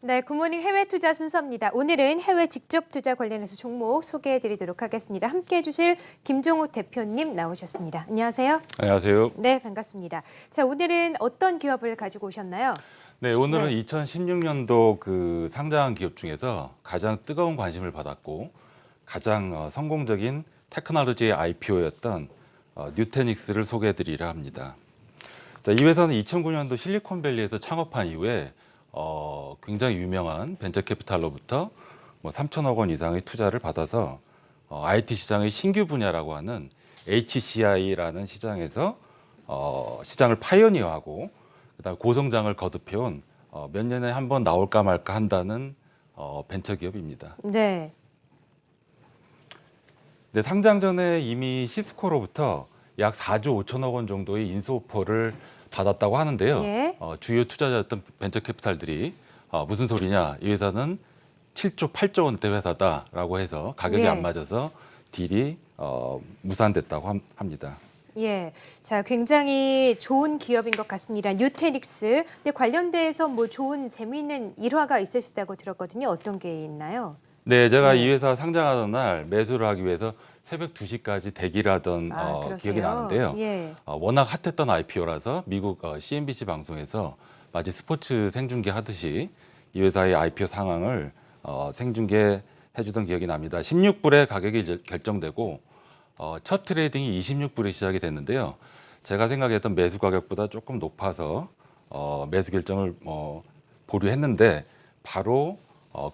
네, 굿모닝 해외 투자 순서입니다. 오늘은 해외 직접 투자 관련해서 종목 소개해 드리도록 하겠습니다. 함께 해 주실 김종욱 대표님 나오셨습니다. 안녕하세요. 안녕하세요. 네, 반갑습니다. 자, 오늘은 어떤 기업을 가지고 오셨나요? 네, 오늘은 네. 2016년도 상장한 기업 중에서 가장 뜨거운 관심을 받았고 가장 성공적인 테크놀로지의 IPO였던 뉴테닉스를 소개해 드리려 합니다. 자, 이 회사는 2009년도 실리콘밸리에서 창업한 이후에 굉장히 유명한 벤처 캐피탈로부터 3천억 원 이상의 투자를 받아서 IT 시장의 신규 분야라고 하는 HCI라는 시장에서 시장을 파이오니어하고 그다음에 고성장을 거듭해온 몇 년에 한 번 나올까 말까 한다는 벤처 기업입니다. 네. 네, 상장 전에 이미 시스코로부터 약 4조 5천억 원 정도의 인수 오퍼를 받았다고 하는데요. 예. 주요 투자자였던 벤처 캐피탈들이 무슨 소리냐, 이 회사는 7조 8조 원대 회사다라고 해서 가격이 예. 안 맞아서 딜이 무산됐다고 합니다. 예. 자, 굉장히 좋은 기업인 것 같습니다. 뉴테닉스. 근데 관련돼서 뭐 좋은 재미있는 일화가 있으시다고 들었거든요. 어떤 게 있나요? 네, 제가 네. 이 회사 상장하던 날 매수를 하기 위해서 새벽 2시까지 대기를 하던 그러세요? 기억이 나는데요. 예. 워낙 핫했던 IPO라서 미국 CNBC 방송에서 마치 스포츠 생중계 하듯이 이 회사의 IPO 상황을 생중계해 주던 기억이 납니다. 16불에 가격이 결정되고 첫 트레이딩이 26불에 시작이 됐는데요. 제가 생각했던 매수 가격보다 조금 높아서 매수 결정을 보류했는데 바로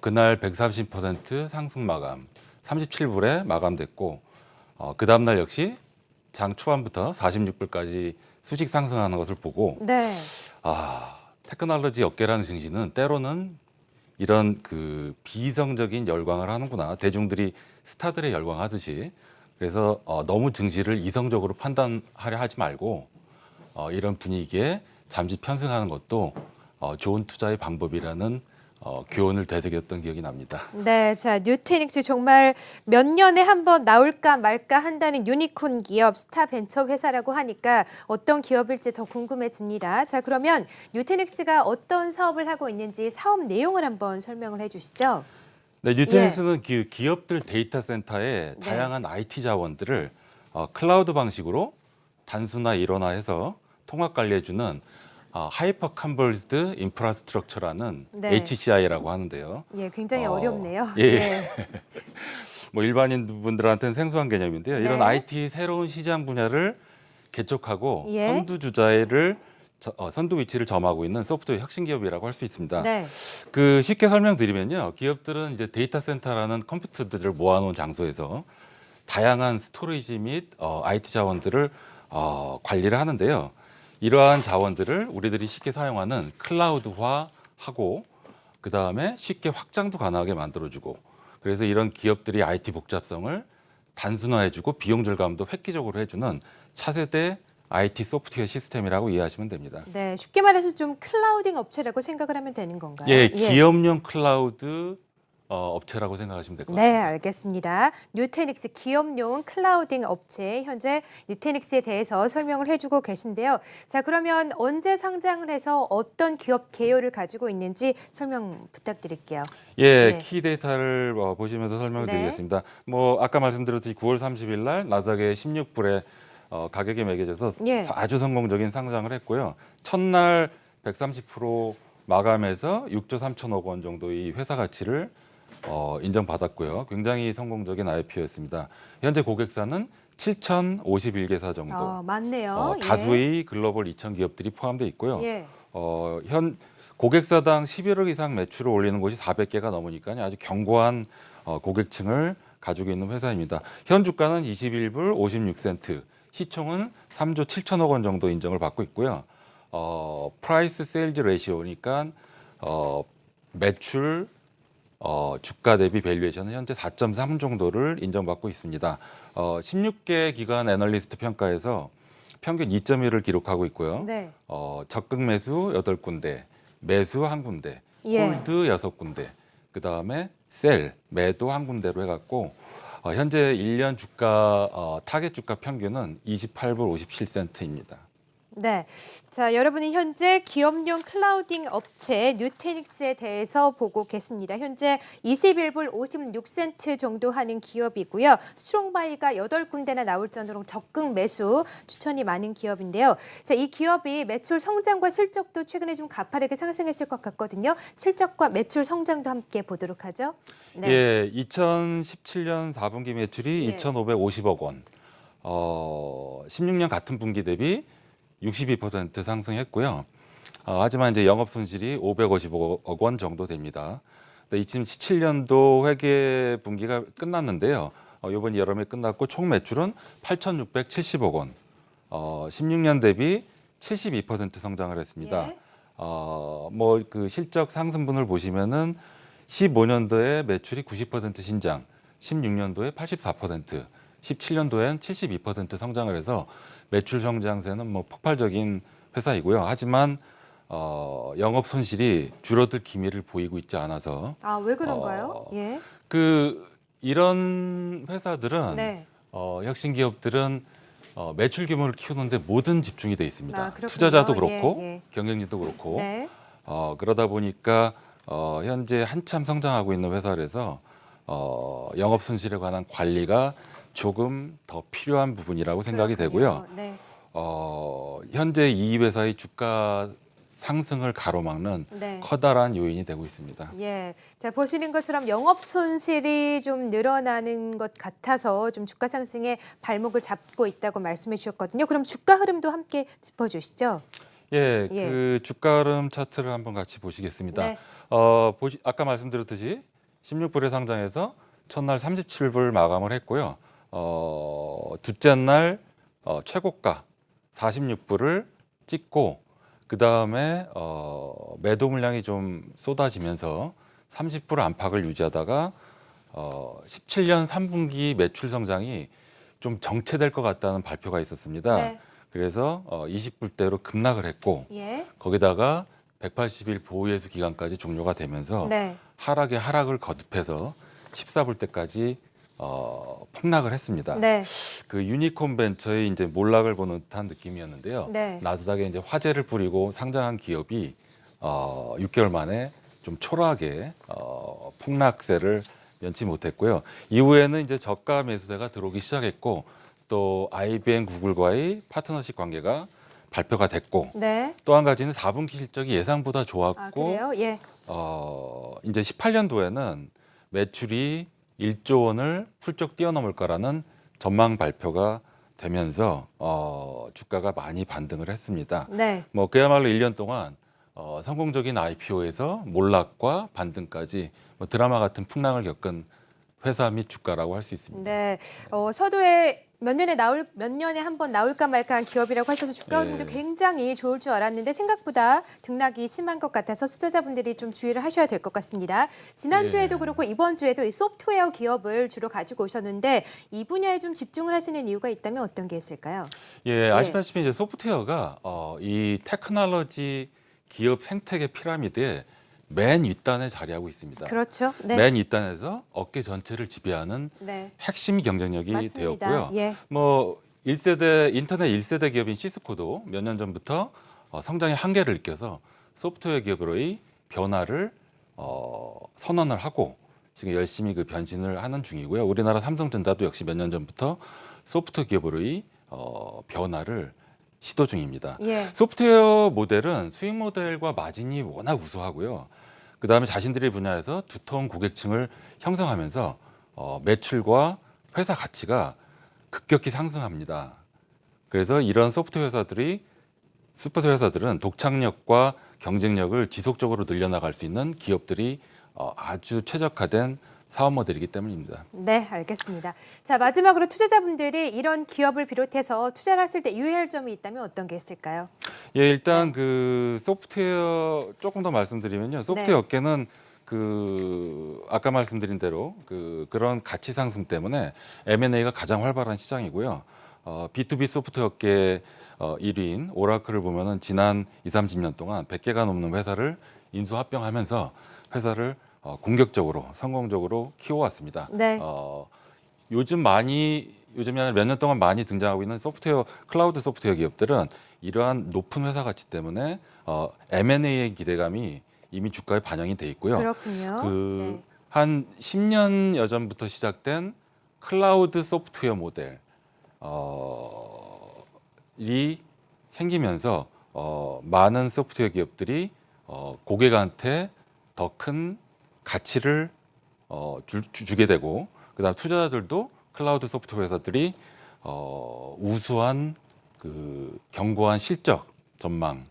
그날 130% 상승 마감, 37불에 마감됐고 그 다음날 역시 장 초반부터 46불까지 수직 상승하는 것을 보고 네. 테크놀로지 업계라는 증시는 때로는 이런 비이성적인 열광을 하는구나. 대중들이 스타들의 열광하듯이. 그래서 너무 증시를 이성적으로 판단하려 하지 말고 이런 분위기에 잠시 편승하는 것도 좋은 투자의 방법이라는 교훈을 되새겼던 기억이 납니다. 네, 자, 뉴테닉스 정말 몇 년에 한 번 나올까 말까 한다는 유니콘 기업, 스타 벤처 회사라고 하니까 어떤 기업일지 더 궁금해집니다. 자, 그러면 뉴테닉스가 어떤 사업을 하고 있는지 사업 내용을 한번 설명을 해주시죠. 네, 뉴테닉스는 기업들 데이터 센터에 네. 다양한 IT 자원들을 클라우드 방식으로 단순화 일원화해서 통합 관리해주는 하이퍼 컨버지드 인프라스트럭처라는 네. HCI라고 하는데요. 예, 굉장히 어렵네요. 예. 뭐 일반인 분들한테는 생소한 개념인데요. 네. 이런 IT 새로운 시장 분야를 개척하고 예. 선두 위치를 점하고 있는 소프트웨어 혁신 기업이라고 할 수 있습니다. 네. 쉽게 설명드리면요, 기업들은 이제 데이터 센터라는 컴퓨터들을 모아놓은 장소에서 다양한 스토리지 및 IT 자원들을 관리를 하는데요. 이러한 자원들을 우리들이 쉽게 사용하는 클라우드화하고 그 다음에 쉽게 확장도 가능하게 만들어주고, 그래서 이런 기업들이 IT 복잡성을 단순화해주고 비용 절감도 획기적으로 해주는 차세대 IT 소프트웨어 시스템이라고 이해하시면 됩니다. 네, 쉽게 말해서 좀 클라우딩 업체라고 생각을 하면 되는 건가요? 예, 기업용 클라우드 업체라고 생각하시면 될 것 네, 같습니다. 알겠습니다. 뉴테닉스 기업용 클라우딩 업체, 현재 뉴테닉스에 대해서 설명을 해주고 계신데요. 자, 그러면 언제 상장을 해서 어떤 기업 개요를 가지고 있는지 설명 부탁드릴게요. 예, 네. 키 데이터를 보시면서 설명을 네. 드리겠습니다. 아까 말씀드렸듯이 9월 30일 날 나스닥에 16불에 가격이 매겨져서 예. 아주 성공적인 상장을 했고요. 첫날 130% 마감해서 6조 3천억 원 정도의 회사 가치를 인정받았고요. 굉장히 성공적인 IPO였습니다. 현재 고객사는 7,051개사 정도. 많네요. 다수의 글로벌 2천 기업들이 포함되어 있고요. 예. 현 고객사당 11억 이상 매출을 올리는 곳이 400개가 넘으니까요. 아주 견고한 고객층을 가지고 있는 회사입니다. 현 주가는 21불 56센트, 시총은 3조 7천억 원 정도 인정을 받고 있고요. 프라이스 세일즈 레시오니까 매출 주가 대비 밸류에이션은 현재 4.3 정도를 인정받고 있습니다. 16개 기관 애널리스트 평가에서 평균 2.1을 기록하고 있고요. 네. 적극 매수 8군데, 매수 1군데, 예. 홀드 6군데, 그 다음에 셀, 매도 1군데로 해갖고 현재 1년 주가 타겟 주가 평균은 28불 57센트입니다. 네. 자, 여러분은 현재 기업용 클라우딩 업체 뉴테닉스에 대해서 보고 계십니다. 현재 21불 56센트 정도 하는 기업이고요. 스트롱바이가 8군데나 나올 정도로 적극 매수 추천이 많은 기업인데요. 자, 이 기업이 매출 성장과 실적도 최근에 좀 가파르게 상승했을 것 같거든요. 실적과 매출 성장도 함께 보도록 하죠. 네. 예, 2017년 4분기 매출이 예. 2,550억 원. 16년 같은 분기 대비 62% 상승했고요. 하지만 이제 영업 손실이 550억 원 정도 됩니다. 2017년도 회계 분기가 끝났는데요. 이번 여름에 끝났고 총 매출은 8,670억 원. 16년 대비 72% 성장을 했습니다. 예. 뭐 그 실적 상승분을 보시면은 15년도에 매출이 90% 신장, 16년도에 84%, 17년도엔 72% 성장을 해서 매출 성장세는 뭐 폭발적인 회사이고요. 하지만 영업 손실이 줄어들 기미를 보이고 있지 않아서 아, 왜 그런가요? 예. 이런 회사들은 네. 혁신 기업들은 매출 규모를 키우는데 모든 집중이 돼 있습니다. 아, 그렇군요. 투자자도 그렇고 예, 예. 경영진도 그렇고 네. 그러다 보니까 현재 한참 성장하고 있는 회사라서 영업 손실에 관한 관리가 조금 더 필요한 부분이라고 생각이 되고요. 그렇군요. 네. 현재 이 회사의 주가 상승을 가로막는 네. 커다란 요인이 되고 있습니다. 예. 자, 보시는 것처럼 영업 손실이 좀 늘어나는 것 같아서 좀 주가 상승에 발목을 잡고 있다고 말씀해 주셨거든요. 그럼 주가 흐름도 함께 짚어 주시죠. 예, 예. 그 주가 흐름 차트를 한번 같이 보시겠습니다. 네. 아까 말씀드렸듯이 16불에 상장해서 첫날 37불 마감을 했고요. 둘째 날 최고가 46불을 찍고 그 다음에 매도 물량이 좀 쏟아지면서 30불 안팎을 유지하다가 17년 3분기 매출 성장이 좀 정체될 것 같다는 발표가 있었습니다. 네. 그래서 20불대로 급락을 했고 예. 거기다가 180일 보호예수 기간까지 종료가 되면서 네. 하락에 하락을 거듭해서 14불대까지 폭락을 했습니다. 네. 그 유니콘 벤처의 이제 몰락을 보는 듯한 느낌이었는데요. 네. 나스닥에 이제 화재를 뿌리고 상장한 기업이 6개월 만에 좀 초라하게 폭락세를 면치 못했고요. 이후에는 이제 저가 매수세가 들어오기 시작했고 또 IBM, 구글과의 파트너십 관계가 발표가 됐고 네. 또 한 가지는 4분기 실적이 예상보다 아, 좋았고 그래요? 예. 이제 18년도에는 매출이 1조 원을 훌쩍 뛰어넘을 거라는 전망 발표가 되면서 주가가 많이 반등을 했습니다. 네. 뭐 그야말로 1년 동안 성공적인 IPO에서 몰락과 반등까지 뭐 드라마 같은 풍랑을 겪은 회사 및 주가라고 할 수 있습니다. 네. 서두에 몇 년에 한 번 나올까 말까한 기업이라고 하셔서 주가 흐름도 예. 굉장히 좋을 줄 알았는데 생각보다 등락이 심한 것 같아서 투자자분들이 좀 주의를 하셔야 될 것 같습니다. 지난주에도 예. 그렇고 이번 주에도 이 소프트웨어 기업을 주로 가지고 오셨는데 이 분야에 좀 집중을 하시는 이유가 있다면 어떤 게 있을까요? 예, 아시다시피 이제 소프트웨어가 이 테크놀로지 기업 생태계 피라미드의 맨 윗단에 자리하고 있습니다. 그렇죠. 네. 맨 윗단에서 업계 전체를 지배하는 네. 핵심 경쟁력이 맞습니다. 되었고요. 예. 뭐 1세대 인터넷 1세대 기업인 시스코도 몇 년 전부터 성장의 한계를 느껴서 소프트웨어 기업으로의 변화를 선언을 하고 지금 열심히 그 변신을 하는 중이고요. 우리나라 삼성전자도 역시 몇 년 전부터 소프트웨어 기업으로의 변화를 시도 중입니다. 예. 소프트웨어 모델은 수익 모델과 마진이 워낙 우수하고요. 그다음에 자신들의 분야에서 두터운 고객층을 형성하면서 매출과 회사 가치가 급격히 상승합니다. 그래서 이런 소프트웨어 회사들은 독창력과 경쟁력을 지속적으로 늘려나갈 수 있는 기업들이 아주 최적화된 사업 모델이기 때문입니다. 네, 알겠습니다. 자, 마지막으로 투자자분들이 이런 기업을 비롯해서 투자를 하실 때 유의할 점이 있다면 어떤 게 있을까요? 예, 일단 그 소프트웨어 조금 더 말씀드리면요. 소프트웨어 네. 업계는 그 아까 말씀드린 대로 그런 가치 상승 때문에 M&A가 가장 활발한 시장이고요. B2B 소프트웨어 업계 1위인 오라클을 보면은 지난 2, 30년 동안 100개가 넘는 회사를 인수 합병하면서 회사를 공격적으로 성공적으로 키워왔습니다. 네. 요즘 많이 요즘이 아니라 몇 년 동안 많이 등장하고 있는 소프트웨어, 클라우드 소프트웨어 기업들은 이러한 높은 회사 가치 때문에 M&A의 기대감이 이미 주가에 반영이 돼 있고요. 그렇군요. 네. 한 10년여 전부터 시작된 클라우드 소프트웨어 모델 이 생기면서 많은 소프트웨어 기업들이 고객한테 더 큰 가치를 주게 되고, 그다음 투자자들도 클라우드 소프트웨어 회사들이 우수한 그 견고한 실적 전망,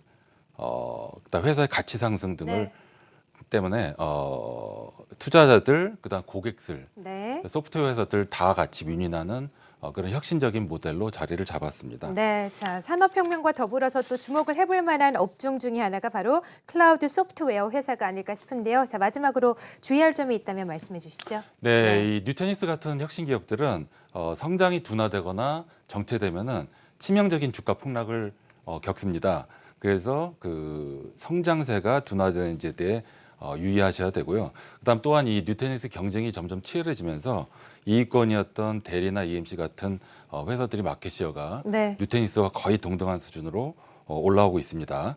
그다음 회사의 가치 상승 등을 네. 때문에 투자자들, 그다음 고객들, 네. 소프트웨어 회사들 다 같이 윈윈하는 그런 혁신적인 모델로 자리를 잡았습니다. 네, 자, 산업혁명과 더불어서 또 주목을 해볼 만한 업종 중에 하나가 바로 클라우드 소프트웨어 회사가 아닐까 싶은데요. 자, 마지막으로 주의할 점이 있다면 말씀해 주시죠. 네, 이 뉴테닉스 같은 혁신 기업들은 성장이 둔화되거나 정체되면은 치명적인 주가 폭락을 겪습니다. 그래서 그 성장세가 둔화되는지에 대해 유의하셔야 되고요. 그다음 또한 이 뉴테닉스 경쟁이 점점 치열해지면서 이익권이었던 대리나 EMC 같은 회사들이 마켓시어가 네. 뉴테닉스와 거의 동등한 수준으로 올라오고 있습니다.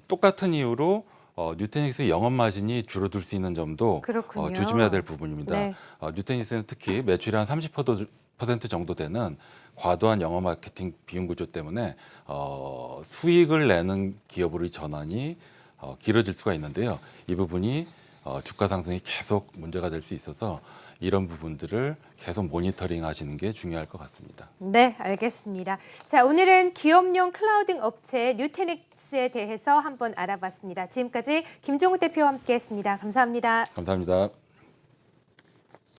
똑같은 이유로 뉴테닉스 영업 마진이 줄어들 수 있는 점도 그렇군요. 조심해야 될 부분입니다. 네. 뉴테닉스는 특히 매출이 한 30% 정도 되는 과도한 영업 마케팅 비용 구조 때문에 수익을 내는 기업으로 전환이 길어질 수가 있는데요. 이 부분이 주가 상승이 계속 문제가 될 수 있어서 이런 부분들을 계속 모니터링 하시는 게 중요할 것 같습니다. 네, 알겠습니다. 자, 오늘은 기업용 클라우드 업체 뉴테닉스에 대해서 한번 알아봤습니다. 지금까지 김종우 대표와 함께했습니다. 감사합니다. 감사합니다.